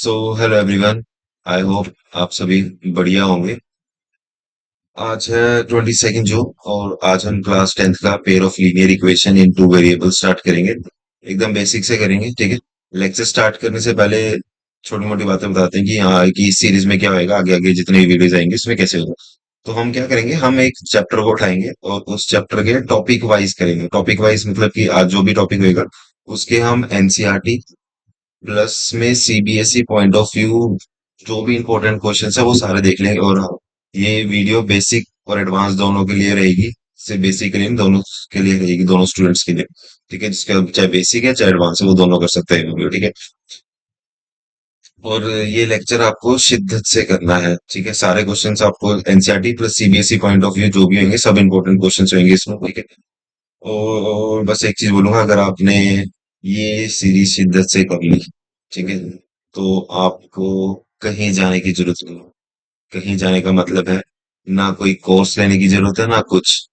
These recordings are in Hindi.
So hello everyone. I hope आप सभी बढ़िया होंगे। आज है 22 जून और आज हम क्लास 10th का pair of linear equation in two variable start करेंगे। एकदम बेसिक से करेंगे, ठीक है। लेक्चर स्टार्ट करने से पहले छोटी मोटी बातें बताते हैं कि यहाँ की इस सीरीज में क्या होएगा, आगे आगे जितने भी वीडियोज आएंगे उसमें कैसे होगा। तो हम क्या करेंगे, हम एक चैप्टर को उठाएंगे और उस चैप्टर के टॉपिक वाइज करेंगे। टॉपिक वाइज मतलब कि आज जो भी टॉपिक होएगा उसके हम एनसीईआरटी प्लस में सीबीएसई पॉइंट ऑफ व्यू जो भी इंपॉर्टेंट क्वेश्चंस है वो सारे देख लेंगे। और हाँ, ये वीडियो बेसिक और एडवांस दोनों के लिए रहेगी। से बेसिक के लिए दोनों के लिए रहेगी, दोनों स्टूडेंट्स के लिए। ठीक है, जिसका चाहे बेसिक है चाहे एडवांस है वो दोनों कर सकते हैं वीडियो, ठीक है। और ये लेक्चर आपको शिद्दत से करना है, ठीक है। सारे क्वेश्चंस आपको NCERT plus CBSE point of view जो भी होंगे सब इंपॉर्टेंट क्वेश्चंस होंगे इसमें, ठीक है। और बस एक चीज बोलूंगा, अगर आपने ये सीरीज शिद्दत से कर ली, ठीक है, तो आपको कहीं जाने की जरूरत नहीं है। कहीं जाने का मतलब है ना कोई कोर्स लेने की जरूरत है ना कुछ।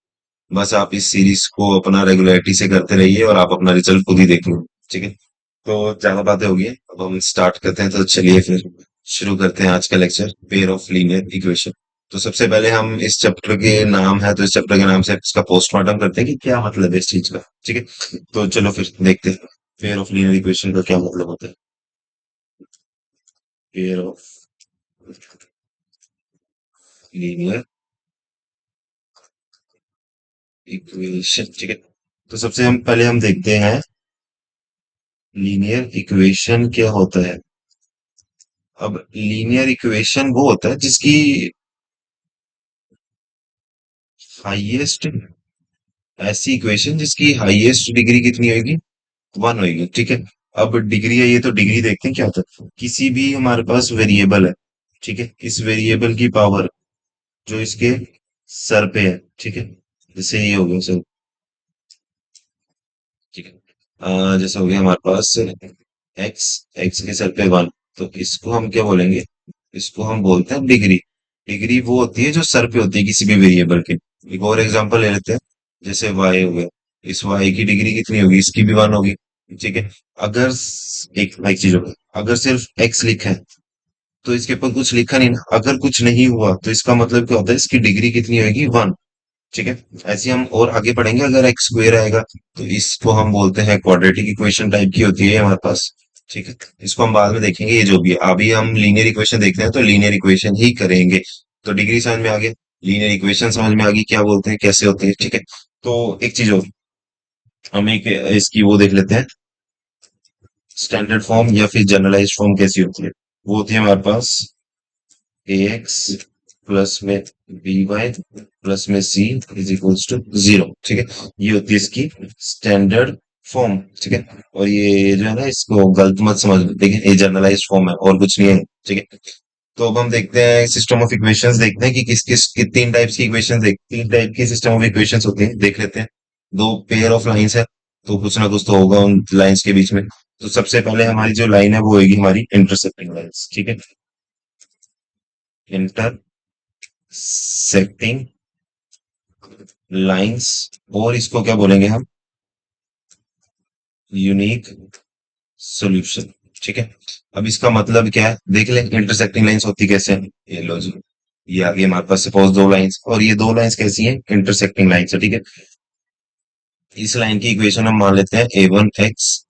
बस आप इस सीरीज को अपना रेगुलरिटी से करते रहिए और आप अपना रिजल्ट खुद ही देख लो, ठीक है। तो ज्यादा बातें होगी, अब हम स्टार्ट करते हैं। तो चलिए फिर शुरू करते हैं आज का lecture, pair of linear equation. तो सबसे पहले हम इस चैप्टर के नाम है तो इस चैप्टर के नाम से इसका पोस्टमार्टम करते हैं कि क्या मतलब है इस चीज का, ठीक है। तो चलो फिर देखते हैं पेयर ऑफ लीनियर इक्वेशन का क्या मतलब होता है। पेयर ऑफ लीनियर इक्वेशन, ठीक है। तो सबसे हम पहले हम देखते हैं लीनियर इक्वेशन क्या होता है। अब लीनियर इक्वेशन वो होता है जिसकी हाईएस्ट, ऐसी इक्वेशन जिसकी हाईएस्ट डिग्री कितनी होगी, वन होगी, ठीक है। अब डिग्री है, ये तो डिग्री देखते हैं क्या होता है। किसी भी हमारे पास वेरिएबल है, ठीक है, इस वेरिएबल की पावर जो इसके सर पे है, ठीक है। जैसे ये हो गया सर, ठीक है। जैसे हो गया हमारे पास एक्स, एक्स के सर पे वन, तो इसको हम क्या बोलेंगे, इसको हम बोलते हैं डिग्री। डिग्री वो होती है जो सर पे होती है किसी भी वेरिएबल के। एक और एग्जांपल ले लेते हैं, जैसे वाई हो गया, इस वाई की डिग्री कितनी होगी, इसकी भी वन होगी, ठीक है। अगर एक चीज होगी, अगर सिर्फ एक्स लिखा है तो इसके ऊपर कुछ लिखा नहीं ना, अगर कुछ नहीं हुआ तो इसका मतलब क्या होता है, इसकी डिग्री कितनी होगी, वन, ठीक है। ऐसे हम और आगे पढ़ेंगे, अगर एक्स स्क्वेयर आएगा तो इसको हम बोलते हैं क्वाड्रेटिक इक्वेशन टाइप की होती है हमारे पास, ठीक है। इसको हम बाद में देखेंगे, ये जो भी है अभी हम लीनियर इक्वेशन देखते हैं तो लीनियर इक्वेशन ही करेंगे। तो डिग्री समझ में आ गई, लीनियर इक्वेशन समझ में आ गई क्या बोलते हैं कैसे होते हैं, ठीक है। तो एक चीज और, हम एक इसकी वो देख लेते हैं, स्टैंडर्ड फॉर्म या फिर जनरलाइज्ड फॉर्म कैसी होती है। वो होती है हमारे पास ए एक्स प्लस में बी वाई प्लस में सी इज इक्वल्स टू जीरो, ठीक है। ये होती है इसकी स्टैंडर्ड फॉर्म, ठीक है। और ये जो है ना, इसको गलत मत समझ, देखिए ये जनरलाइज्ड फॉर्म है और कुछ नहीं है, ठीक है। तो अब हम देखते हैं सिस्टम ऑफ इक्वेशंस, देखते हैं कि किस किस कि तीन टाइप्स की इक्वेशंस, तीन टाइप की सिस्टम ऑफ इक्वेशंस होती हैं, देख लेते हैं। दो पेयर ऑफ लाइंस है तो कुछ ना कुछ तो होगा उन लाइंस के बीच में। तो सबसे पहले हमारी जो लाइन है वो होगी हमारी इंटरसेक्टिंग लाइंस, ठीक है। इंटरसेक्टिंग लाइंस, और इसको क्या बोलेंगे हम, यूनिक सॉल्यूशन, ठीक है। अब इसका मतलब क्या है देख लें, इंटरसेक्टिंग लाइंस होती कैसे हैं, ये लो जी, ये आगे हमारे पास सपोज दो लाइंस, और ये दो लाइंस कैसी हैं, इंटरसेक्टिंग लाइंस है, ठीक है। इस लाइन की इक्वेशन हम मान लेते हैं ए वन एक्स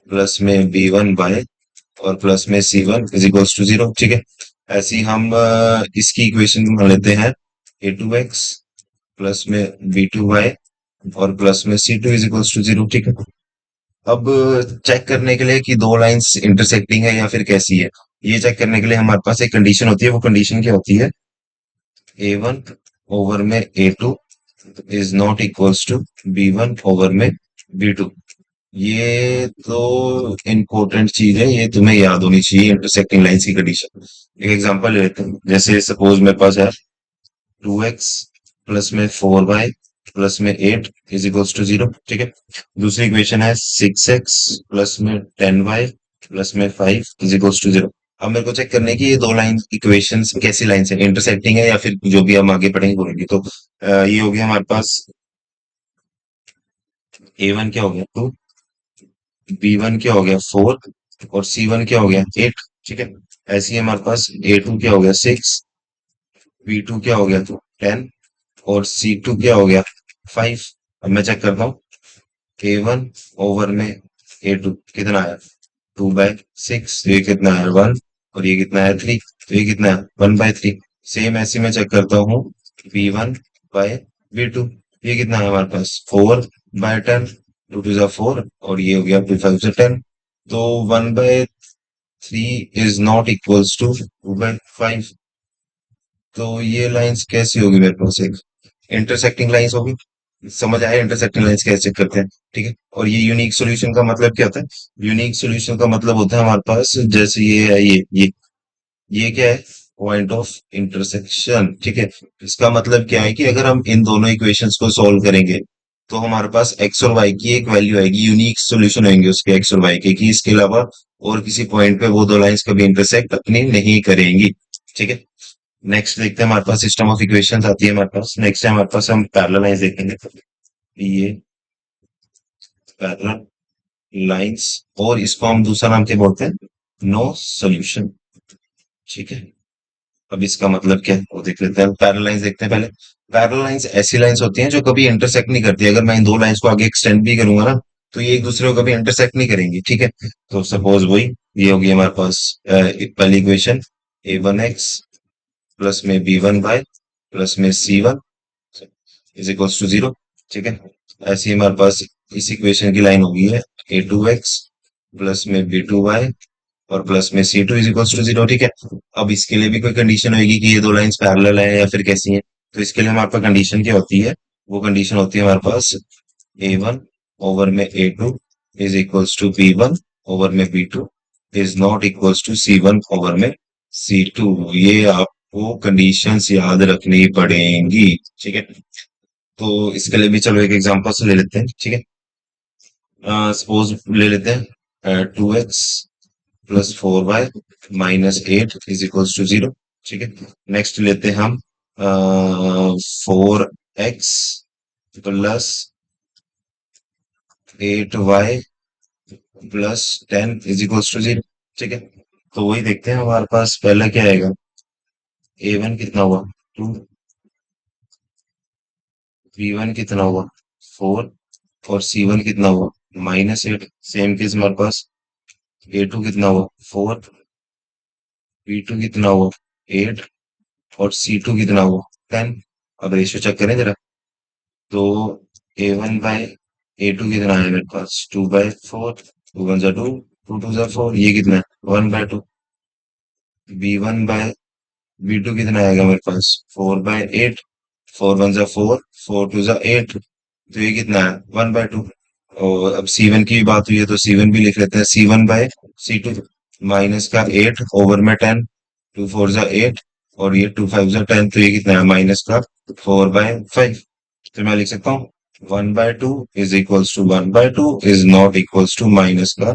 प्लस में बी वन वाई और प्लस में c one is equals to zero, ठीक है। ऐसे ही हम इसकी इक्वेशन मान लेते हैं ए टू एक्स प्लस में बी टू वाई और प्लस में c two is equals to zero, ठीक है। अब चेक करने के लिए कि दो लाइंस इंटरसेक्टिंग है या फिर कैसी है, ये चेक करने के लिए हमारे पास एक कंडीशन होती है। वो कंडीशन क्या होती है, ए वन ओवर में a two is not equals to b one over में बी टू। ये तो इम्पोर्टेंट चीज है, ये तुम्हें याद होनी चाहिए, इंटरसेक्टिंग लाइंस की कंडीशन। एक एग्जांपल लेते हैं, जैसे सपोज मेरे पास है टू एक्स प्लस में फोर वाई प्लस में eight is equals to zero, ठीक है। दूसरी इक्वेशन है सिक्स एक्स प्लस में टेन वाई प्लस में five is equals to zero. अब मेरे को चेक करना है कि ये दो लाइन इक्वेशंस कैसी लाइंस है, इंटरसेक्टिंग है या फिर जो भी हम आगे पढ़ेंगे बोलेंगे। तो ये हो गया हमारे पास, ए वन क्या हो गया टू, बी वन क्या हो गया फोर और सी वन क्या हो गया एट, ठीक है। ऐसे ही हमारे पास A2 क्या हो गया 6, B2 क्या हो गया तो 10, और C2 क्या हो गया 5। अब मैं चेक करता हूँ, A1 ओवर में A2 कितना आया 2/6, ये कितना है 1, और ये कितना है 3, तो ये कितना है 1/3। सेम ऐसे मैं चेक करता हूँ B1/B2, ये कितना है हमारे पास 4/10, 2 to the 4, और ये हो गया 2 5 से 10। तो 1/3 इज नॉट इक्वल्स टू 2/5। तो ये लाइंस कैसी होगी मेरे पास, एक इंटरसेक्टिंग लाइंस होगी। समझ आया इंटरसेक्टिंग लाइंस कैसे चेक करते हैं, ठीक है। और ये यूनिक सॉल्यूशन का मतलब क्या होता है, यूनिक सॉल्यूशन का मतलब होता है हमारे पास जैसे ये है, ये क्या है, पॉइंट ऑफ इंटरसेक्शन, ठीक है। इसका मतलब क्या है कि अगर हम इन दोनों इक्वेशंस को सॉल्व करेंगे तो हमारे पास एक्स और वाई की एक वैल्यू आएगी, यूनिक सॉल्यूशन होंगे उसके एक्स और वाई के, कि इसके अलावा और किसी पॉइंट पे वो दो लाइंस कभी इंटरसेक्ट अपनी नहीं करेंगी, ठीक है। नेक्स्ट देखते हैं, हमारे पास सिस्टम ऑफ इक्वेशंस आती है हमारे पास। नेक्स्ट है हमारे पास, हम पैरेलल लाइंस देखेंगे। ये पैरेलल लाइंस, और इसको हम दूसरा नाम क्या बोलते हैं, नो सॉल्यूशन, ठीक है। अब इसका मतलब क्या है वो देख लेते हैं। पैरेलल लाइंस देखते हैं पहले। पैरेलल लाइंस ऐसी लाइंस होती हैं जो कभी इंटरसेक्ट नहीं करती। अगर मैं इन दो लाइंस को आगे एक्सटेंड भी करूंगा ना, तो ये एक दूसरे को कभी इंटरसेक्ट नहीं करेंगी, ठीक है। तो सपोज वही, ये होगी हमारे पास पहली इक्वेशन, A1x प्लस में B1y प्लस में C1 इज इक्वल्स टू 0, ठीक है। ऐसे ही हमारे पास इस इक्वेशन की लाइन होगी है A2x प्लस में B2y और प्लस में C2 इज इक्वल्स टू 0, ठीक है। अब इसके लिए भी कोई कंडीशन होगी कि ये दो लाइंस पैरेलल है या फिर कैसी है। तो इसके लिए हमारे पास कंडीशन क्या होती है, वो कंडीशन होती है हमारे पास A1 ओवर में A2 is equals to B1 over में B2 is not equals to C1 over में C2। ये आपको कंडीशंस याद रखनी पड़ेंगी, ठीक है। तो इसके लिए भी चलो एक एग्जांपल से ले लेते हैं, ठीक है। सपोज ले लेते हैं 2x plus 4y minus 8 is equals to 0, ठीक है। नेक्स्ट लेते हैं हम 4x plus 8y plus 10 is equals to 0, ठीक है। तो वही देखते हैं, हमारे पास पहला क्या आएगा, A1 कितना हुआ 2, B1 कितना हुआ 4, और C1 कितना हुआ -8। सेम केस हमारे पास A2 कितना हुआ 4, B2 कितना हुआ 8, और C2 कितना हुआ 10। अब रेशियो चेक करें जरा। तो A1/A2 कितना है मेरे पास 2/4, 2 1 जा 2, 2 2 जा 4, ये कितना है 1/2। B1/B2 कितना आएगा मेरे पास 4/8, 4 1 जा 4, 4 2 जा 8, तो ये कितना है 1/2। और अब C1 की भी बात हुई है तो C1 भी लिख लेते हैं, C1/C2 माइनस का 8 ओवर में 10, 2 4 जा 8, और ये 2 5 जा 10, तो ये कितना है माइनस का 4/5। तो मैं लिख सकता हूँ 1/2 is equals to 1/2 is not equals to minus का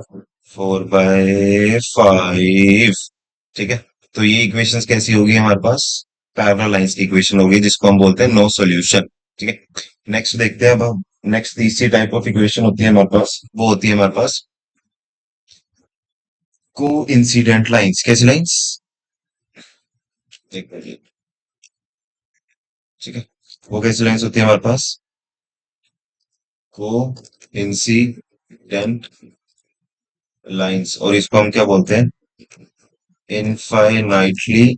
4/5, ठीक है। तो ये इक्वेशंस कैसी होगी हमारे पास, पैरेलल लाइंस की इक्वेशन होगी, जिसको हम बोलते हैं नो सॉल्यूशन, ठीक है। नेक्स्ट देखते हैं अब हम। नेक्स्ट तीसरी टाइप ऑफ इक्वेशन होती है हमारे पास, वो होती है हमारे पास को इंसिडेंट लाइंस। कैसी लाइंस, एक मिनट, ठीक है। वो कैसी लाइंस होती है हमारे पास, को इंसिडेंट लाइंस, और इसको हम क्या बोलते हैं, इनफाइनाइटली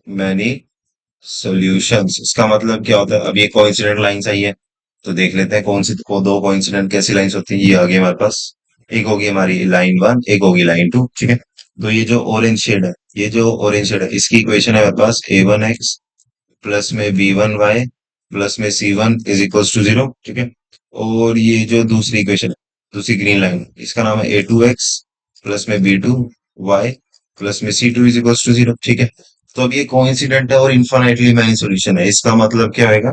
मैनी सॉल्यूशंस। इसका मतलब क्या होता है, अब ये कोइंसिडेंट लाइंस आई है, तो देख लेते हैं कौन सी को दो कोइंसिडेंट कैसी लाइंस होती है। ये आ गई हमारे पास, एक होगी हमारी लाइन 1, एक होगी लाइन 2, ठीक है। तो ये जो ऑरेंज शेड है, ये जो ऑरेंज शेड है, इसकी इक्वेशन है हमारे पास A1x प्लस में B1y प्लस में C1 इज इक्वल्स टू 0, ठीक है। और ये जो दूसरी इक्वेशन है, दूसरी ग्रीन लाइन, इसका नाम है A2x प्लस में B2y प्लस में C2 इज इक्वल्स टू 0, ठीक है। तो अब ये कोइंसिडेंट है और इनफाइनाइटली मैनी सॉल्यूशन है। इसका मतलब क्या होगा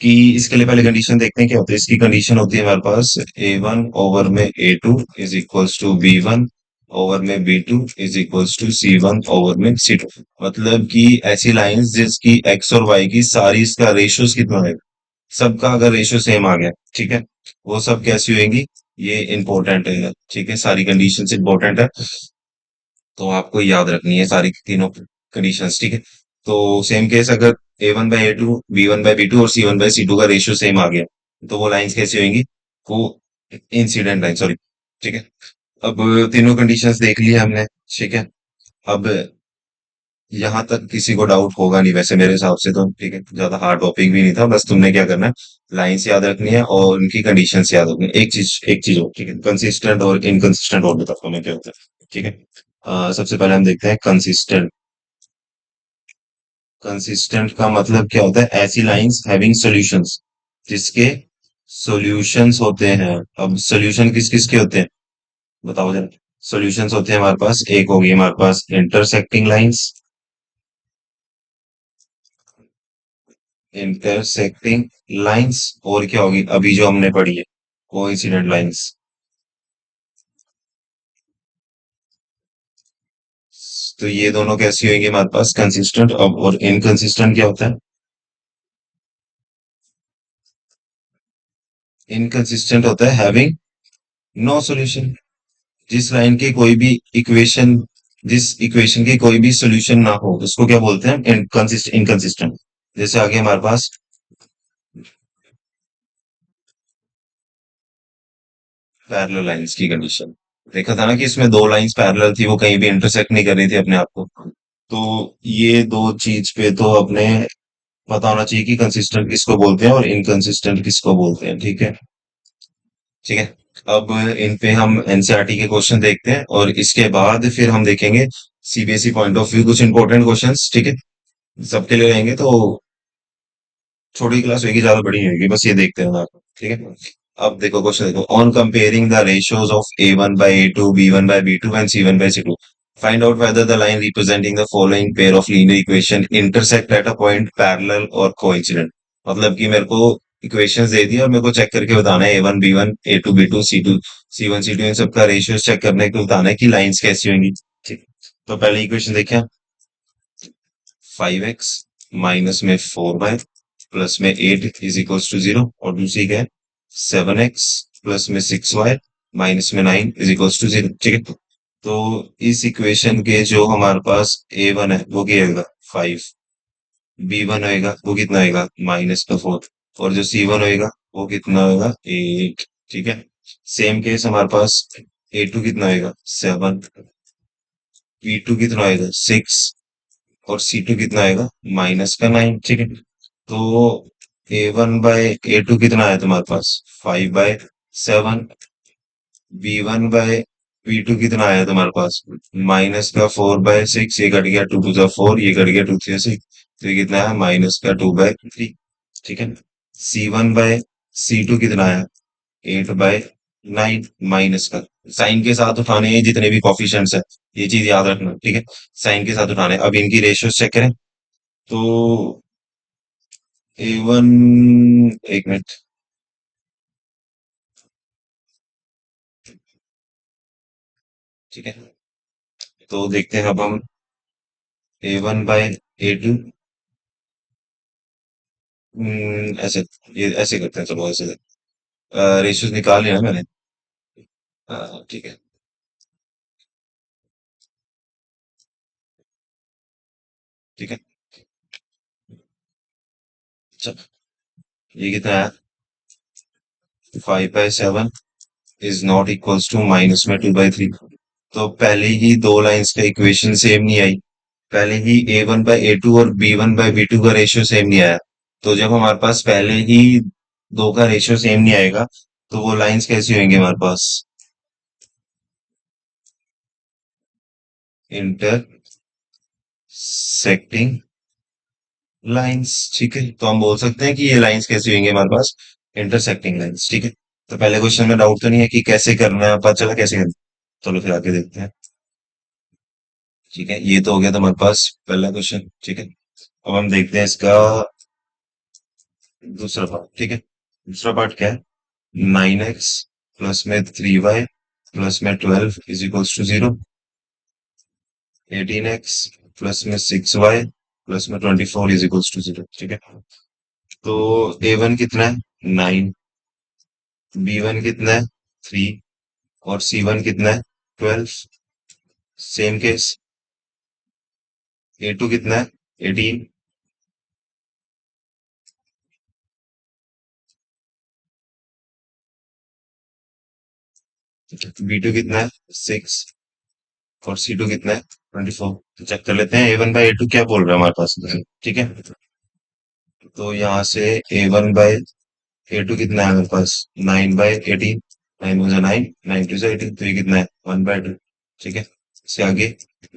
कि इसके लिए पहले कंडीशन देखते हैं क्या होता है। इसकी कंडीशन होती है हमारे पास A1 ओवर में A2 is equals to B1 over में B2 is equals to C1 over में C2। मतलब कि ऐसी लाइंस जिसकी x और y की सारी इसका रेशियोस कितना है, सबका अगर रेशियो सेम आ गया, ठीक है, वो सब कैसी होंगी, ये इंपॉर्टेंट है, ठीक है, सारी कंडीशंस इंपॉर्टेंट है, तो आपको याद रखनी है सारी तीनों कंडीशंस, ठीक है। तो सेम केस अगर a1/a2, b1/b2 और c1/c2 का रेशियो सेम आ गया, तो वो लाइंस कैसी होंगी? वो इंसिडेंट लाइन, सॉरी, ठीक है। अब तीनों कंडीशंस देख ली हमने, ठीक है। अब यहाँ तक किसी को डाउट होगा नहीं वैसे मेरे हिसाब से, तो ठीक है, ज्यादा हार्ड टॉपिक भी नहीं था, बस तुमने क्या करना है, लाइंस याद रखनी है और उनकी कंडीशंस याद रखनी है। एक चीज हो, ठीक है, कंसिस्टेंट और इनकंसिस्टेंट और बताता हूँ मैं क्या होता है, ठीक है। सबसे पहले हम देखते हैं कंसिस्टेंट। कंसिस्टेंट का मतलब क्या होता है? ऐसी लाइंस हैविंग सॉल्यूशंस, जिसके सॉल्यूशंस होते हैं। अब सॉल्यूशन किस किस के होते हैं बताओ जरा। सॉल्यूशंस होते हैं हमारे पास, एक होगी हमारे पास इंटरसेक्टिंग लाइंस, इंटरसेक्टिंग लाइंस, और क्या होगी अभी जो हमने पढ़ी है, कोइंसिडेंट लाइंस। तो ये दोनों कैसी होंगी हमारे पास? कंसिस्टेंट। अब और इनकंसिस्टेंट क्या होता है? इनकंसिस्टेंट होता है हैविंग नो सॉल्यूशन, जिस लाइन की कोई भी इक्वेशन, जिस इक्वेशन की कोई भी सॉल्यूशन ना हो, उसको क्या बोलते हैं? इनकंसिस्टेंट। जैसे आगे हमारे पास पैरेलल लाइंस की कंडीशन, देखा था ना कि इसमें दो लाइंस पैरेलल थी, वो कहीं भी इंटरसेक्ट नहीं कर रही थी अपने आप को। तो ये दो चीज पे तो अपने पता होना चाहिए कि कंसिस्टेंट किसको बोलते हैं और इनकंसिस्टेंट किसको बोलते हैं, ठीक है। ठीक है, अब इन पे हम एनसीईआरटी के क्वेश्चन देखते हैं और इसके बाद फिर हम देखेंगे सीबीएसई पॉइंट ऑफ व्यू कुछ इंपॉर्टेंट क्वेश्चंस, ठीक है। सबके लिए रहेंगे, तो छोटी क्लास होगी, ज्यादा बड़ी नहीं होगी, बस ये देखते हैं आप, ठीक है। अब देखो क्वेश्चन देखो, on comparing the ratios of a1/a2, b1/b2 and c1/c2, find out whether the line representing the following pair of linear equation intersect at a point parallel or coincident। मतलब कि मेरे को इक्वेशंस दे दिया और मेरे को चेक करके बताना है a1 b1, a2 b2, c2 c1 c2, इन सबका रेशियोज चेक करने को बताना है कि लाइंस कैसी होंगी, ठीक। तो पहले इक्वेशन देखिए, 5x माइनस में 4y प्लस में 8 इज इक्वल्स टू 0, और दूसरी क्या है? 7x प्लस में 6y माइनस में 9 इज इक्वल्स टू 0, ठीक है। तो इस इक्वेशन के जो हमारे पास a1 है वो क्या होगा? 5। b1 होएगा वो कितना होएगा? -4। और जो c1 होएगा वो कितना होगा? 8, ठीक है। सेम केस हमारे पास a2 कितना होएगा? 7। b2 कितना होएगा? 6। और C2 कितना आएगा? -9, ठीक है। तो A1/A2 कितना आया तुम्हारे पास? 5/7। B1/B2 कितना आया तुम्हारे पास? -4/6, ये कट गया 2 to the 4, ये कट गया 2 3 6, तो ये कितना है? -2/3, ठीक है। C1/C2 कितना आया? 8/9, माइनस का साइन के साथ उठाने हैं जितने भी कॉफिशिएंट्स है, ये चीज याद रखना, ठीक है। साइन के साथ उठाने हैं। अब इनकी रेशियोज चेक करें, तो A1, एक मिनट, ठीक है। तो देखते हैं अब हम A1/A2, ऐसे, ये ऐसे करते हैं, चलो ऐसे रेशियोज निकाल लिया मैंने। ठीक है, ठीक है। अच्छा, ये कितना है? 5/7 is not equals to minus में 2/3। तो पहले ही दो लाइंस का इक्वेशन सेम नहीं आई, पहले ही A1/A2 और B1/B2 का रेशियो सेम नहीं आया। तो जब हमारे पास पहले ही दो का रेशियो सेम नहीं आएगा, तो वो लाइंस कैसी होंगी हमारे पास? इंटरसेक्टिंग लाइंस, ठीक है। तो हम बोल सकते हैं कि ये लाइंस कैसी होंगी हमारे पास? इंटरसेक्टिंग लाइंस, ठीक है। तो पहले क्वेश्चन में डाउट तो नहीं है कि कैसे करना है, पता चला कैसे करना है। चलो फिर आगे देखते हैं, ठीक है। ये तो हो गया था हमारे पास पहला क्वेश्चन, ठीक है। अब हम देखते हैं इसका दूसरा पार्ट, ठीक है। दूसरा पार्ट क्या है? 9x प्लस में 3y प्लस में 12 is equals to 0। 18x plus में 6y प्लस में 24 इज इक्वल्स टू 0, ठीक है। तो A1 कितना है? 9। B1 कितना है? थ्री। और C1 कितना है? 12। Same case. A2 कितना है? 18। B2 कितना है? 6। और C2 कितना है? 24। तो चेक कर लेते हैं A1/A2 क्या बोल रहा है हमारे पास। ठीक है, तो यहाँ से A1/A2 कितना है हमारे पास? 9/18। 9 × 9, 9 × 2 = 18। तो ये कितना है? 1/2। ठीक है, इससे आगे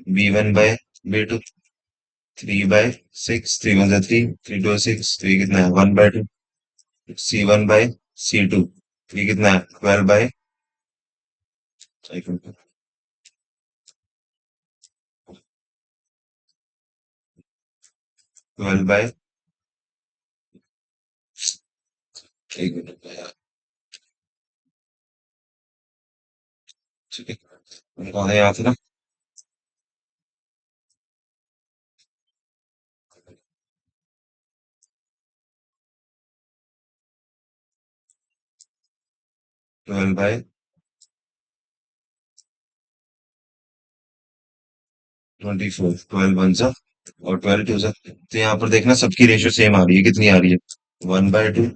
B1/B2 3/6। 3 × 1 = 3, 3 × 2 = 6। तो ये कितना है? 1/2। C1/C2 ये कितना है? 12 बाय एक मिनट में यार। ठीक है, कौन है यहाँ से ना? 12/24। 12 × 1 और 12 × 2। तो यहाँ पर देखना सबकी रेशियो सेम आ रही है। कितनी आ रही है? 1/2।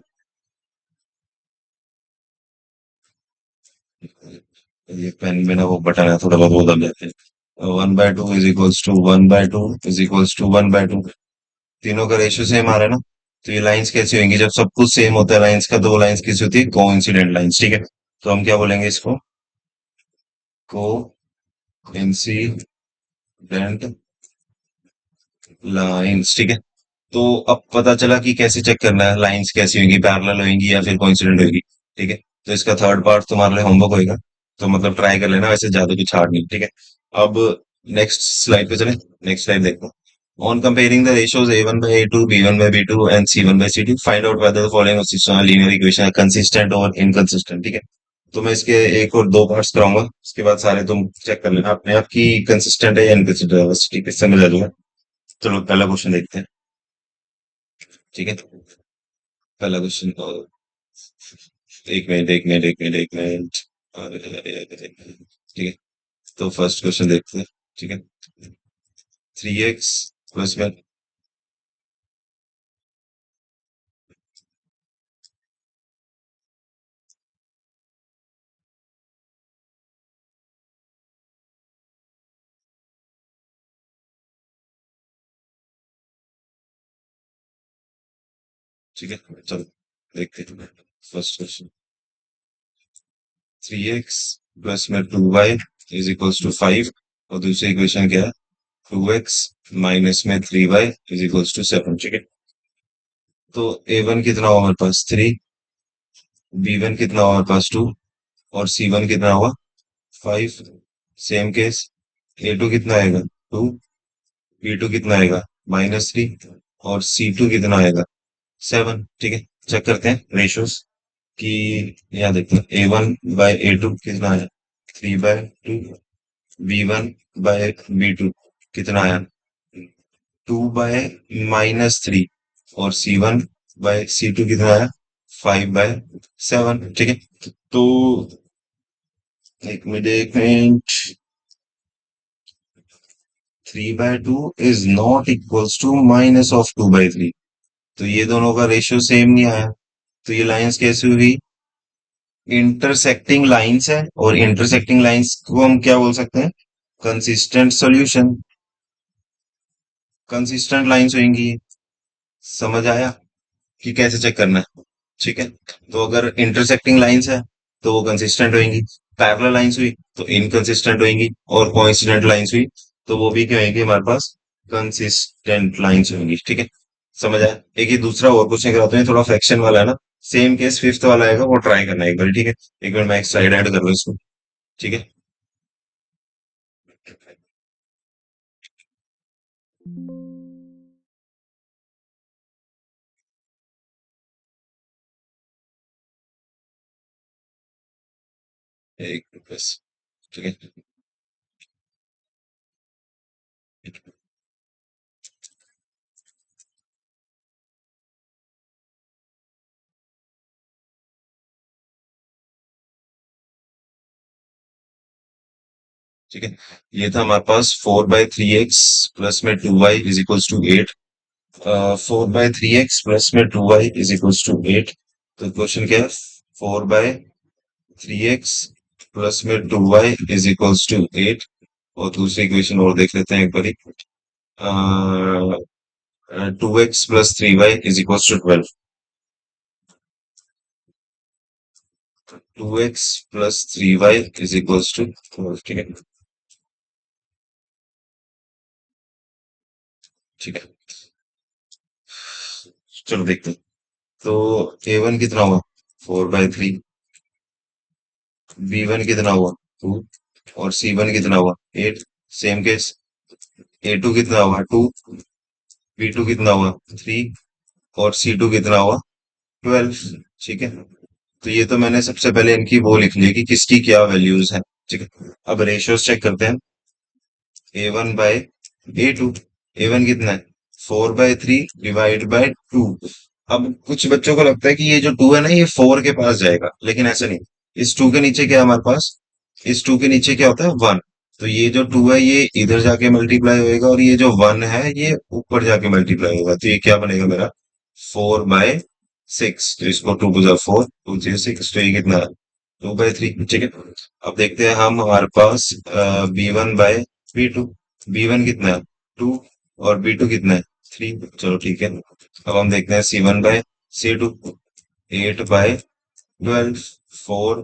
ये पेन में ना वो बटन है, थोड़ा बहुत वो दब जाते हैं। 1/2 तीनों का रेशियो सेम आ रहा है ना? तो ये लाइंस कैसी होंगी जब सब कुछ सेम होता है? लाइंस का दो लाइंस कैसी होती है? Coincident lines. ठीक है, तो हम क्या बोलेंगे इसको? को इंसिडेंट लाइंस। ठीक है, तो अब पता चला कि कैसे चेक करना है लाइंस कैसी होंगी, पैरेलल होंगी या फिर कोइंसिडेंट होगी। ठीक है, तो इसका थर्ड पार्ट तुम्हारे लिए होमवर्क होएगा, तो मतलब ट्राई कर लेना, वैसे ज्यादा कुछ हार्ड नहीं। ठीक है, अब नेक्स्ट स्लाइड पे चले। नेक्स्ट स्लाइड देखो। On comparing the ratios A1/A2, B1/B2 and C1/C2, find out whether the following linear equation are consistent or inconsistent। ठीक है, तो मैं इसके एक और दो पार्ट्स कराऊंगा, उसके बाद सारे तुम चेक कर लेना अपने आप की कंसिस्टेंट है या इनकंसिस्टेंट है, बस। ठीक है, समझ आ जाएगा। चलो पहला क्वेश्चन देखते हैं। ठीक है, पहला क्वेश्चन। एक मिनट। ठीक है, तो फर्स्ट क्वेश्चन देखते हैं। ठीक है, 3x प्लस में। ठीक है, चलो देखते हैं फर्स्ट क्वेश्चन। 3x प्लस में 2y = 5। और दूसरी इक्वेशन क्या है? 2x माइनस में 3y = 7। ठीक है, तो A1 कितना हुआ हमारे पास? 3। B1 कितना हुआ हमारे पास? 2। और C1 कितना हुआ? 5। Same case. A2 कितना आएगा? 2। B2 कितना आएगा? -3। और C2 कितना आएगा? 7। ठीक है, चेक करते हैं रेशियोज कि, यहाँ देखते हैं A1/A2 कितना आया? 3/2। B1/B2 कितना आया? 2/-3। और C1/C2 कितना आया? 5/7। ठीक है, तो एक minute. 3/2 is not equals to minus of 2/3। तो ये दोनों का रेशियो सेम नहीं आया। तो ये लाइंस कैसी हुई? इंटरसेक्टिंग लाइंस है, और इंटरसेक्टिंग लाइंस को हम क्या बोल सकते हैं? Consistent solution. कंसिस्टेंट लाइंस होंगी। समझ आया कि कैसे चेक करना है? ठीक है, तो अगर इंटरसेक्टिंग लाइंस है तो वो कंसिस्टेंट होंगी। पैरेलल लाइंस हुई तो इनकंसिस्टेंट होंगी। और कोइंसिडेंट लाइंस हुई तो वो भी क्या होंगी हमारे पास? कंसिस्टेंट लाइंस होंगी। ठीक है, समझ आया? एक ही दूसरा और क्वेश्चन कराते हैं, थोड़ा फ्रैक्शन वाला है ना। सेम केस फिफ्थ वाला आएगा, वो ट्राई करना है एक बार। ठीक है, एक बार मैं एक स्लाइड ऐड कर लूँ इसको। ठीक है, एक बस। ठीक है, ठीक है। ये था हमारे पास 4/3x प्लस में 2y is equals to 8। 4/3x plus में 2y इज इक्वल्स टू 8। तो क्वेश्चन क्या है? 4/3x प्लस में 2y इज इक्वल्स टू 8। और दूसरी इक्वेशन और देख लेते हैं एक बारी। 2x plus 3y is equals to 12। 2x plus 3y is equals to 12। ठीक है। ठीक है, चलो देखते हैं। तो a1 कितना हुआ? 4/3। b1 कितना हुआ? 2। और c1 कितना हुआ? 8। Same case. a2 कितना हुआ? 2। b2 कितना हुआ? 3। और c2 कितना हुआ? 12। ठीक है। तो ये तो मैंने सबसे पहले इनकी वो लिख ली कि किसकी क्या वैल्यूज है। ठीक है, अब रेशियोज चेक करते हैं। a1/a2। a1 कितना है? 4/3 डिवाइड बाय 2। अब कुछ बच्चों को लगता है कि ये जो 2 है ना, ये 4 के पास जाएगा, लेकिन ऐसा नहीं। इस 2 के नीचे क्या है हमारे पास? इस 2 के नीचे क्या होता है? 1। तो ये जो 2 है ये इधर जाके मल्टीप्लाई होएगा, और ये जो 1 है ये ऊपर जाके मल्टीप्लाई होगा। तो ये क्या बनेगा मेरा? 4/6। तो इसको 2 टू 4, 2 3 6, तो ये कितना है? 2/3। ठीक है। अब देखते हैं हम, हमारे पास b1/b2। b1 कितना है? 2। और b2 कितना है? 3। चलो ठीक है। अब हम देखते हैं c1/c2। 8/12। 4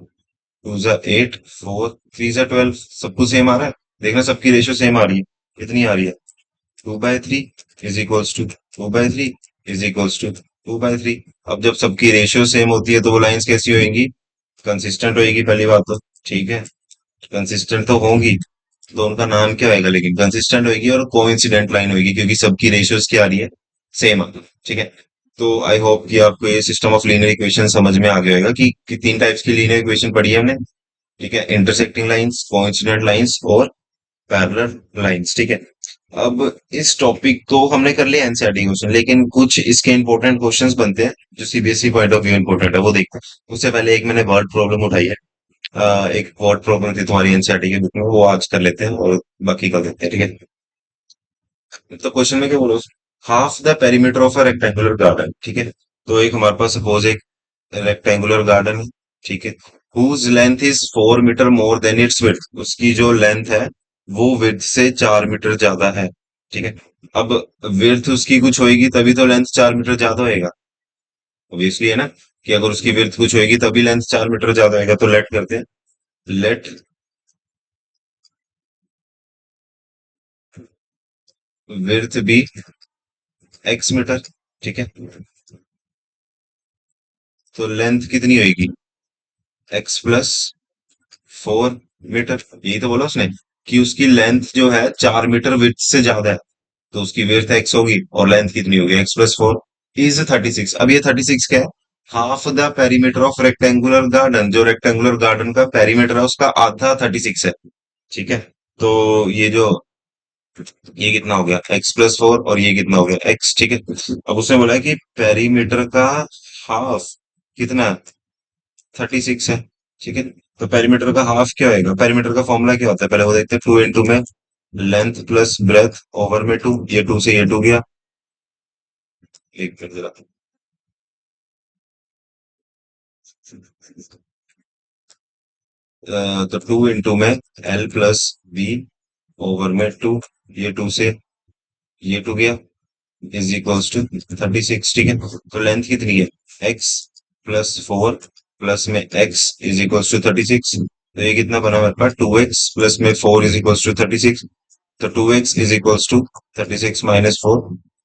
2 8, 4 3 12, सब कुछ सेम आ रहा है। देखना सबकी रेशियो सेम आ रही है। कितनी आ रही है? 2/3 is equals to 2/3 is equals to 2/3। अब जब सबकी रेशियो सेम होती है तो वो लाइंस कैसी होंगी? कंसिस्टेंट होएगी, पहली बात तो। ठीक है, कंसिस्टेंट तो होंगी, तो उनका नाम क्या होएगा? लेकिन कंसिस्टेंट होएगी और कोइंसिडेंट लाइन होएगी, क्योंकि सबकी रेशियोज क्या आ रही है? सेम आ रही है। ठीक है। तो आई होप कि आपको ये सिस्टम ऑफ लीनियर इक्वेशन समझ में आ गया होगा कि तीन टाइप्स की लीनियर इक्वेशन पढ़ी है हमने। ठीक है, इंटरसेक्टिंग लाइंस, कोइंसिडेंट लाइंस और पैरेलल लाइंस। ठीक है। अब इस टॉपिक को हमने कर लिया एनसीईआरटी क्वेश्चन, लेकिन कुछ इसके इंपॉर्टेंट क्वेश्चंस बनते हैं जो CBSE point of view important है, वो देखते हैं। उससे पहले एक मैंने वर्ड प्रॉब्लम उठाई है। एक वर्ड प्रॉब्लम थी तुम्हारी एनसीईआरटी के बुक में, वो आज कर लेते हैं और बाकी कर देते हैं। ठीक है। तो क्वेश्चन में क्या बोलो? Half the perimeter of a rectangular garden. ठीक है। तो एक हमारे पास सपोज एक रेक्टेंगुलर गार्डन है। ठीक है। Whose length is 4 metre more than its width. उसकी जो लेंथ है वो विड्थ से 4 मीटर ज्यादा है। ठीक है। अब विड्थ उसकी कुछ होएगी तभी तो लेंथ 4 मीटर ज्यादा होएगा। ऑब्वियसली है ना, कि अगर उसकी विड्थ कुछ होएगी तभी लेंथ 4 मीटर ज्यादा होएगा। तो लेट करते हैं। Let width be x metre. ठीक है। तो लेंथ कितनी होएगी? x + 4 metre. यही तो बोला उसने कि उसकी लेंथ जो है 4 मीटर विड्थ से ज्यादा है, तो उसकी विड्थ x होगी और लेंथ कितनी होगी? x + 4 is 36। अब ये 36 क्या है? Half the perimeter of rectangular garden. जो रेक्टेंगुलर गार्डन का पेरीमीटर है उसका आधा 36 है। ठीक है। तो ये जो, ये कितना हो गया? x + 4, और ये कितना हो गया? x। ठीक है। अब उसने बोला है कि पेरीमीटर का हाफ कितना है? 36 है। ठीक है। तो पेरीमीटर का हाफ क्या होएगा? पेरीमीटर का फॉर्मूला क्या होता है? पहले वो देखते हैं। 2 × में लेंथ प्लस ब्रेथ ओवर में 2। ये 2 से ये 2 गया। एक मिनट जरा। तो 2 × में एल प्लस बी ओवर में 2। ये 2 से ये 2 गया, इज इक्वल्स टू 36। ठीक है। तो लेंथ कितनी है? x + 4 प्लस में x इज इक्वल्स टू 36। तो ये कितना बना हमारे पास? 2x प्लस में 4 इज इक्वल्स टू 36। तो 2x is equals to 36 minus 4।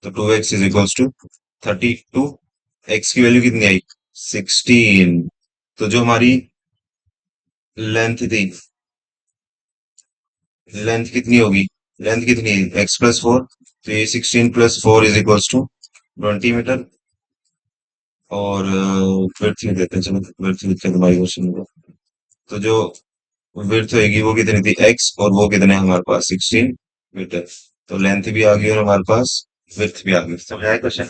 तो 2x is equals to 32। x की वैल्यू कितनी आई? 16। तो जो हमारी लेंथ थी, लेंथ कितनी होगी? लेंथ कितनी है? x + 4। तो ये 16 + 4 इज इक्वल्स टू 20 मीटर। और विड्थ लिख देते हैं। चलो विड्थ लिख के तुम्हारी क्वेश्चन को। तो जो विड्थ होगी वो कितनी थी? x, और वो कितने हैं हमारे पास? 16 मीटर। तो लेंथ भी आ गई और हमारे पास विड्थ भी आ गई। समझ आया क्वेश्चन?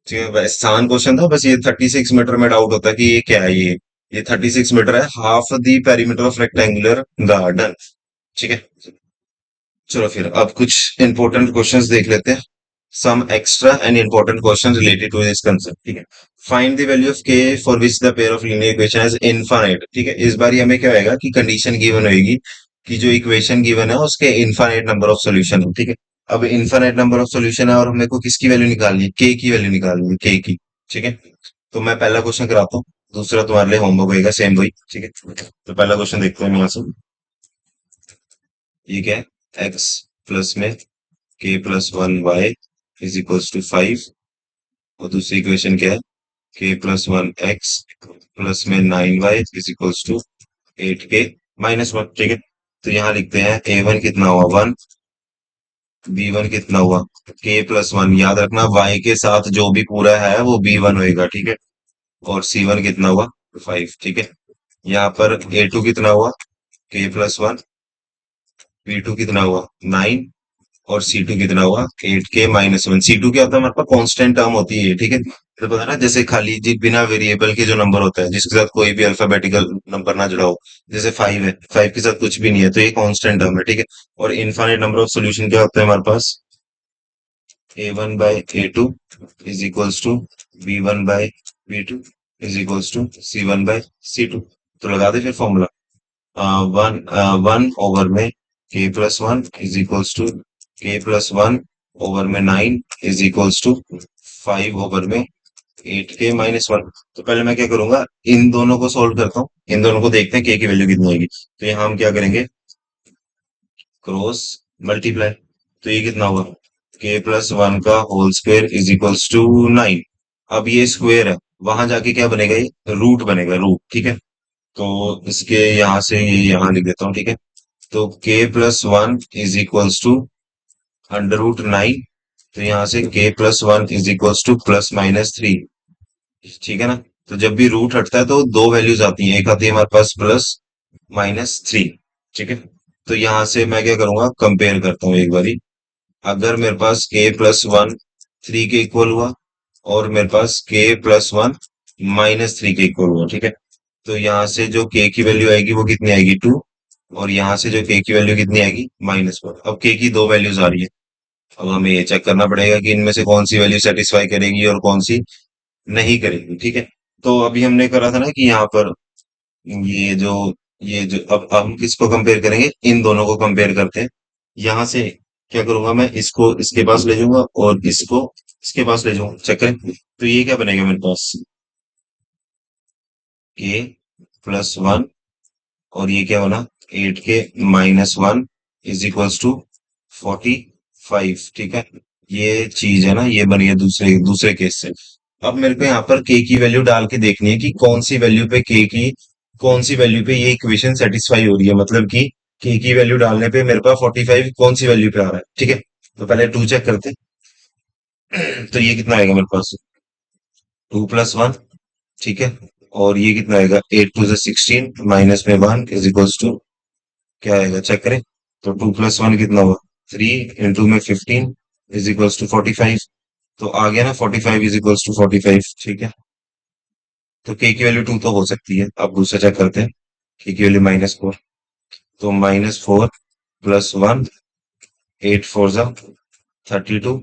ठीक है, आसान क्वेश्चन था। बस ये 36 मीटर में डाउट होता है कि ये क्या है। ये 36 मीटर है, half the perimeter of rectangular garden. ठीक है। चलो फिर अब कुछ इंपॉर्टेंट क्वेश्चंस देख लेते हैं। Some extra and important questions related to this concept. ठीक है। Find the value of k for which the pair of linear equation is infinite. ठीक है, इस बार हमें क्या होएगा कि कंडीशन गिवन होगी कि जो इक्वेशन गिवन है उसके इनफाइनाइट नंबर ऑफ सॉल्यूशन है। ठीक है। अब इनफाइनाइट नंबर ऑफ सॉल्यूशन है और हमें को किसकी वैल्यू निकालनी है, के की वैल्यू निकालनी है, के की। ठीक है। तो मैं पहला क्वेश्चन कराता हूँ, दूसरा तुम्हारे लिए होमवर्क होएगा सेम वही। ठीक है। तो पहला क्वेश्चन देखते हैं यहाँ से। ये क्या है, एक्स प्लस में k plus one y is equals to 5। और दूसरी इक्वेशन क्या है, के प्लस वन एक्स प्लस में 9y is equals to 8k-1। ठीक है। तो यहाँ लिखते हैं ए वन कितना हुआ 1, बी वन कितना हुआ के प्लस वन। याद रखना y के साथ जो भी पूरा है वो बी वन होएगा। ठीक है। और सी वन कितना हुआ 5। ठीक है। यहाँ पर ए टू कितना हुआ k plus one, B to कितना हुआ 9, और सी टू कितना हुआ 8k-1। सी टू क्या होता है, हमारे पास कांस्टेंट टर्म होती है। ठीक है। तो पता है ना, जैसे खाली जी बिना वेरिएबल के जो नंबर होता है जिसके साथ कोई भी अल्फाबेटिकल नंबर ना जुड़ा हो। जैसे 5 है, 5 के साथ कुछ भी नहीं है तो ये कांस्टेंट टर्म है। ठीक है। और इनफाइनाइट नंबर ऑफ सॉल्यूशन क्या होता है हमारे पास, a1/a2 is equals to b1/b2 is equals to c1/c2। तो लगा दे फिर फॉर्मूला। वन वन ओवर में k plus one is equals to k plus one over में 9 इज इक्वल्स टू 5 ओवर में 8k-1। तो पहले मैं क्या करूंगा, इन दोनों को सोल्व करता हूँ, इन दोनों को देखते हैं के की वैल्यू कितनी आएगी। तो यहाँ हम क्या करेंगे, क्रॉस मल्टीप्लाई। तो ये कितना हुआ, के प्लस वन का whole square is equals to 9। अब ये स्क्वायर है, वहां जाके क्या बनेगा, ये रूट बनेगा, रूट। ठीक है। तो इसके यहाँ से ये यहाँ लिख देता हूँ। ठीक है। तो k plus one is equals to √9। तो यहाँ से k plus one is equals to +-3। ठीक है ना। तो जब भी रूट हटता है तो दो वैल्यूज आती हैं, एक आती है हमारे पास +-3। ठीक है। तो यहाँ से मैं क्या करूंगा, कंपेयर करता हूँ एक बारी। अगर मेरे पास के प्लस वन 3 के इक्वल हुआ और मेरे पास के प्लस वन -3 के इक्वल हुआ। ठीक है। तो यहाँ से जो के की वैल्यू आएगी वो कितनी आएगी 2। और यहाँ से जो के की वैल्यू कितनी आएगी -1। अब के की दो वैल्यूज आ रही है। अब हमें ये चेक करना पड़ेगा कि इनमें से कौन सी वैल्यू सेटिस्फाई करेगी और कौन सी नहीं करेगी। ठीक है। तो अभी हमने करा था ना कि यहाँ पर ये जो अब हम किसको कंपेयर करेंगे, इन दोनों को कंपेयर करते हैं। यहाँ से क्या करूंगा, मैं इसको इसके पास ले जाऊंगा और इसको इसके पास ले जाऊंगा, चेक करें। तो ये क्या बनेगा मेरे पास, के प्लस वन, और ये क्या होना 8k-1 इज इक्वल्स टू 45। ठीक है। ये चीज है ना, ये बनी है दूसरे दूसरे केस से। अब मेरे को यहाँ पर के की वैल्यू डाल के देखनी है कि कौन सी वैल्यू पे के की, कौन सी वैल्यू पे ये इक्वेशन सेटिस्फाई हो रही है, मतलब कि के की वैल्यू डालने पे मेरे पास 45 कौन सी वैल्यू पे आ रहा है। ठीक है। तो पहले 2 चेक करते हैं। तो ये कितना आएगा मेरे पास, 2+1। ठीक है। और ये कितना आएगा, 8 2 16 माइनस में 1 इज इक्वल्स टू क्या आएगा, चेक करें। तो 2+1 कितना हुआ 3, इंटू में 15 इज इक्वल्स टू 45। तो आ गया ना 45 इज इक्वल्स टू 45। ठीक है। तो के की वैल्यू 2 तो हो सकती है। अब दूसरा चेक करते हैं, के की वैल्यू -4। तो -4 +1, 8 4 32,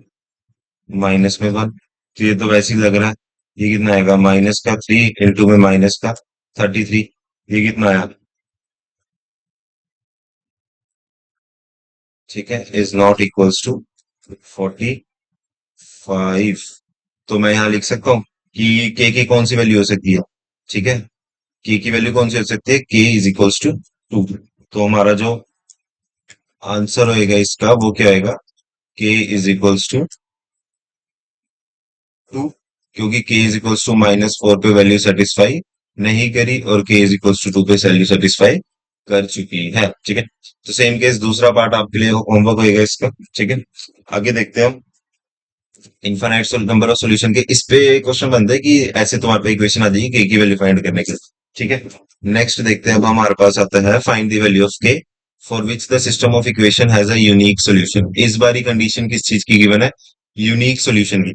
माइनस में 1। तो ये तो वैसे ही लग रहा है। ये कितना आएगा, माइनस का 3 इंटू में माइनस का 33। ये कितना आया, ठीक है, इज नॉट इक्वल्स टू 45। तो मैं यहाँ लिख सकता हूँ कि के की कौन सी वैल्यू हो सकती है। ठीक है। के की वैल्यू कौन सी हो सकती है, के इज इक्वल्स टू 2। तो हमारा जो आंसर होएगा इसका वो क्या आएगा, के इज इक्वल्स टू 2। क्योंकि के इज इक्वल्स टू -4 पे वैल्यू सेटिस्फाई नहीं करी और के इज इक्वल्स टू 2 पे वैल्यू सेटिस्फाई कर चुकी है। ठीक है। तो सेम केस दूसरा पार्ट आपके लिए होमवर्क होएगा इसका। ठीक है। आगे देखते हैं हम इनफाइनाइट नंबर ऑफ सॉल्यूशन के इस पे क्वेश्चन बनता है कि ऐसे तुम्हारे पे इक्वेशन आ जाएगी के की वैल्यू फाइंड करने के लिए। ठीक है। नेक्स्ट देखते हैं, अब हमारे पास आता है find the value of k for which the system of equation has a unique solution. इस बारी कंडीशन किस चीज की गिवन है, यूनिक सॉल्यूशन की।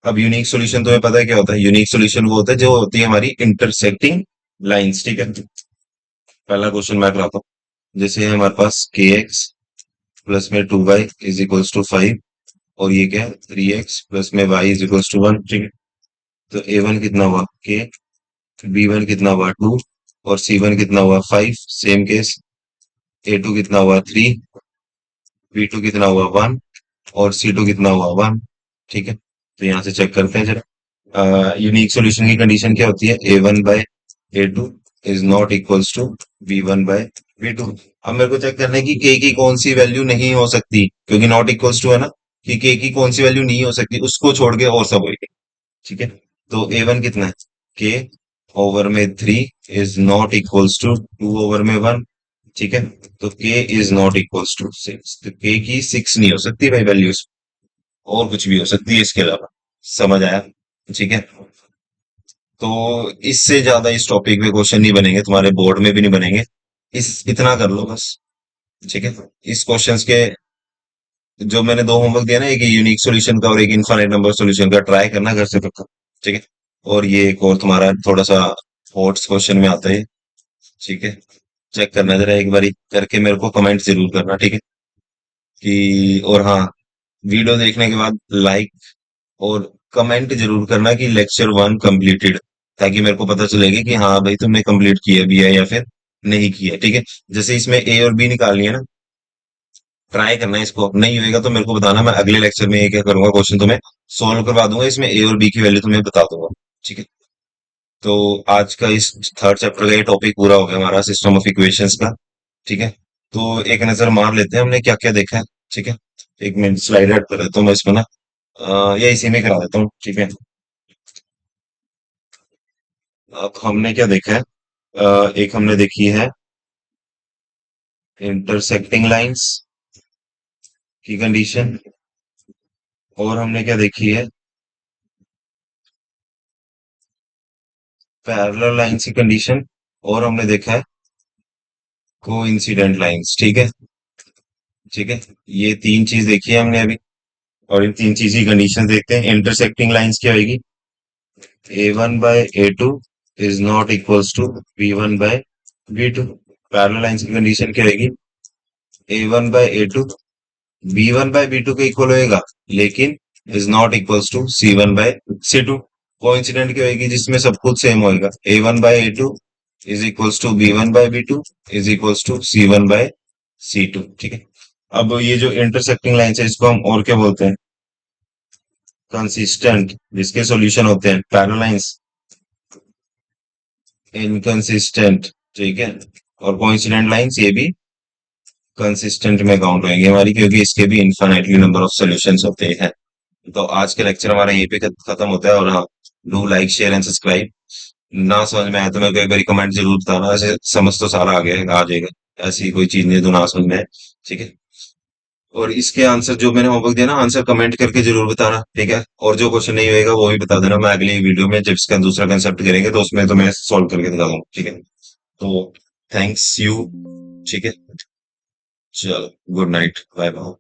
अब यूनिक सॉल्यूशन तुम्हें पता है क्या होता है, यूनिक सॉल्यूशन वो होता है जो होती है हमारी इंटरसेक्टिंग लाइंस। ठीक है। पहला क्वेश्चन मैं कराता हूँ। जैसे हमारे पास के एक्स प्लस में 2y इज इक्वल्स टू 5, और ये क्या है 3x प्लस में y इज इक्वल्स टू 1, ठीक है। तो a1 कितना हुआ k, b1 कितना हुआ 2, और c1 कितना हुआ 5, सेम केस। a2 कितना हुआ 3, b2 कितना हुआ 1, और c2 कितना हुआ 1, ठीक है। तो यहाँ से चेक करते हैं जरा। यूनिक सॉल्यूशन की कंडीशन क्या होती है, a1/a2 is not equals to b1/b2। अब मेरे को चेक करना है कि k की कौन सी वैल्यू नहीं हो सकती, क्योंकि नॉट इक्वल्स टू है ना, कि k की कौन सी वैल्यू नहीं हो सकती, उसको छोड़ के और सब होगी, ठीक है। तो a1 कितना है, k ओवर में 3 is not equals to 2 over में 1, ठीक है। तो k is not equals to 6, तो k की 6 नहीं हो सकती भाई वैल्यूज, और कुछ भी हो सकती है इसके अलावा। समझ आया, ठीक है। तो इससे ज्यादा इस टॉपिक पे क्वेश्चन नहीं बनेंगे, तुम्हारे बोर्ड में भी नहीं बनेंगे। इस इतना कर लो बस, ठीक है। इस क्वेश्चंस के जो मैंने दो होमवर्क दिया ना, एक यूनिक सॉल्यूशन का और एक इनफाइनाइट नंबर सॉल्यूशन का, ट्राई करना घर से पक्का, ठीक है। और ये एक और तुम्हारा थोड़ा सा थॉट्स क्वेश्चन में आता है, ठीक है। चेक करना जरा एक बारी करके, मेरे को कमेंट जरूर करना, ठीक है। कि और हाँ, वीडियो देखने के बाद लाइक और कमेंट जरूर करना कि लेक्चर 1 कंप्लीटेड, ताकि मेरे को पता चलेगा कि हाँ भाई तुमने कंप्लीट किया भी है या फिर नहीं किया, ठीक है। जैसे इसमें ए और बी निकालनी है ना, ट्राई करना है, इसको नहीं होएगा तो मेरे को बताना, मैं अगले लेक्चर में ये क्या करूंगा, क्वेश्चन तुम्हें सोल्व करवा दूंगा, इसमें ए और बी की वैल्यू तुम्हें बता दूंगा, ठीक है। तो आज का इस थर्ड चैप्टर का ये टॉपिक पूरा हो गया हमारा, सिस्टम ऑफ इक्वेशंस का, ठीक है। तो एक नजर मार लेते हैं हमने क्या क्या देखा है, ठीक है। एक मिनट स्लाइड ऐड कर लेता हूँ मैं इसमें ना, या इसी में करा देता हूँ, ठीक है। अब हमने क्या देखा है, एक हमने देखी है इंटरसेक्टिंग लाइंस की कंडीशन, और हमने क्या देखी है पैरेलल लाइंस की कंडीशन, और हमने देखा है कोइंसिडेंट लाइंस, ठीक है। ठीक है, ये तीन चीज देखी है हमने अभी, और इन तीन चीज की कंडीशन देखते हैं। इंटरसेक्टिंग लाइंस क्या होगी, a1/a2 is not equals to b1/b2। Parallel lines की कंडीशन क्या रहेगी, a1/a2 b1/b2 के इक्वल होएगा, लेकिन is not equals to c1/c2। Coincident क्या होगी, जिसमें सब कुछ सेम होएगा, a1/a2 is equals to b1/b2 is equals to c1/c2, ठीक है। अब ये जो इंटरसेक्टिंग लाइन है, इसको हम और क्या बोलते हैं, कंसिस्टेंट, जिसके सॉल्यूशन होते हैं पैरेलल लाइंस इनकंसिस्टेंट, ठीक है। और कोइंसिडेंट लाइंस ये भी कंसिस्टेंट में काउंट होंगे हमारी, क्योंकि इसके भी इनफाइनाइटली नंबर ऑफ सॉल्यूशंस होते हैं। तो आज का लेक्चर हमारा यहीं पे खत्म होता है, और हाँ, do like share and subscribe. ना समझ में आया तो मेरे को एक बार कमेंट जरूर बताना, ऐसे समझ तो सारा आ गया, आ जाएगा, ऐसी कोई चीज नहीं है जो ना समझ में है, ठीक है। और इसके आंसर जो मैंने होमवर्क दिया ना, आंसर कमेंट करके जरूर बताना, ठीक है। और जो क्वेश्चन नहीं होएगा वो भी बता देना, मैं अगली वीडियो में जब इसका दूसरा कंसेप्ट करेंगे तो उसमें तो मैं सॉल्व करके बता दूंगा, ठीक है। तो थैंक्स यू, ठीक है। चलो, गुड नाइट, बाय बाय।